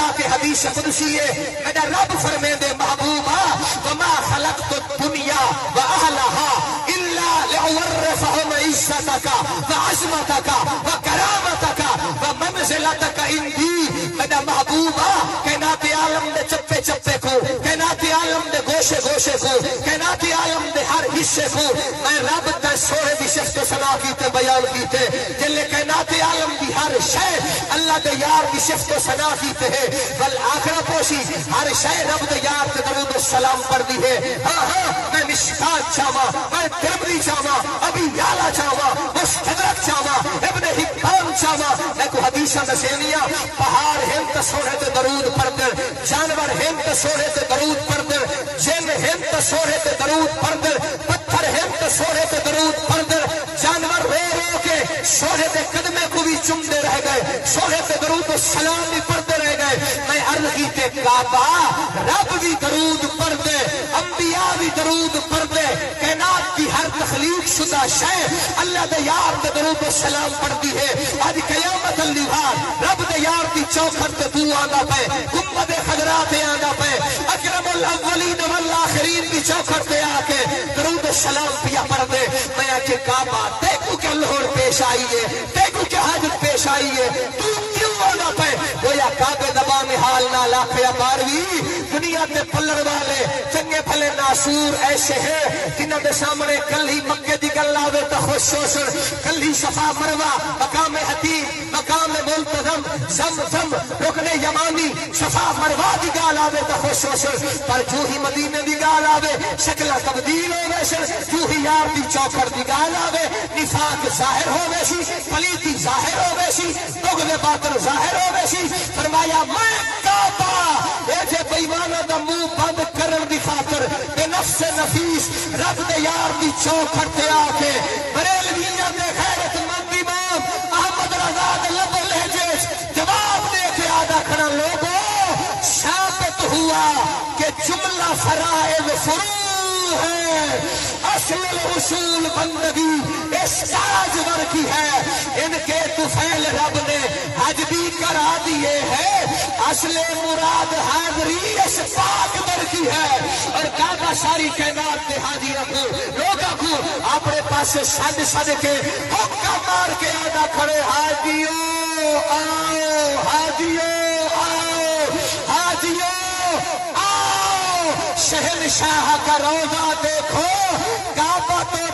خدا کے حدیث قدسی ہے، میرا رب فرمے دے محبوبہ وما خلقت الدنیا واہلها الا لأورثهم عزتك وعظمتك وکرامتك ومنزلتك عندي، میرا محبوبہ کائنات عالم دے چپے چپے کو، کائنات عالم دے گوشے گوشے کو، کائنات عالم دے ہر حصے کو میں رب تے سونے دی صفت و ثنا کیتے بیان کیتے، جلے کائنات عالم دی ہر شے اللہ دے یار دی صفت و ثنا کیتے ہے، بل آخرت پوشی ہر شے رب دے یار تے درود و سلام پڑھ دی ہے۔ ہاں ہاں میں مشکات چاہواں، میں ترمذی چاہواں، ابی یعلا چاہواں، مستدرک چاہواں، ابن حبان چاہواں، میں کو حدیثاں دسینیاں پہاڑ ہم تے سونے تے درود پڑھدن، جانور ہم تے سونے تے درود پڑھدن، جن ہم تے سونے تے درود پڑھدن، پتھر ہم تے سونے تے درود پڑھدن، جانور رو رو کے سونے تے قدمے کو بھی چمدے رہ گئے، سونے تے درود و سلام بھی پڑھتے رہ گئے۔ میں عرض کی تے کعبہ رب بھی درود پڑھ دے، انبیاء بھی درود پڑھ دے، کائنات کی ہر تخلیق شدہ شے اللہ دے یار دے درود و سلام پڑھتی ہے۔ آج قیامت اللہ بھار رب دے یار دی چوکھٹ تے تو آندا پے، گنبد خضرا تے آندا پے، اکرم الاولین والآخرین دی چوکھٹ تے آ کے درود و سلام پیا پڑھ دے۔ میں آج کعبہ دیکھو کہ لاہور پیش آئی ہے، دیکھو کہ حاجت پیش آئی ہے، تو کیوں آنا پہ گویا کعبے دبا میں حال نہ لاکھیا باروی دنیا تے پلڑ والے چنگے بھلے ناسور ایسے ہیں جنہاں دے سامنے کلی مکے دی گل آوے تا خوش ہوسن، کلی صفا مروہ، مقام حتیم، مقام ملتظم، زمزم، رکن یمانی، صفا مروہ دی گل آوے تا خوش ہوسن، پر جو ہی مدینے دی گل آوے شکلہ تبدیل ہو ویسن، جو ہی یار دی چوکھر دی گل آوے نفاق ظاہر ہو ویسی، پلیتی ظاہر ہو ویسی، دگلے باطل ظاہر ہو ویسی۔ فرمایا میں کعبہ ایسے بیمانہ دا منہ بند کرن دی خاطر بے نفس نفیس رب دے یار دی چوکھٹ تے آ کے بریلویاں دے غیرت مند امام احمد رضا دے لب لہجے جواب دے کے آدھا کھڑا لوگوں ثابت ہوا کہ جملہ فرائض فروع ہے، اصل الاصول بندگی اس تاجور کی ہے، ان کے طفیل رب نے حج بھی کرا دیے ہے، اصل مراد حاضری اس پاک در کی ہے، اور کعبہ ساری کائنات کے حاجی رکھو لوگوں کو اپنے پاس سد سد کے حکا مار کے آدھا کھڑے حاجیو آؤ، حاجیو آؤ، حاجیو آؤ، شہنشاہ کا روضہ دیکھو، کعبہ تو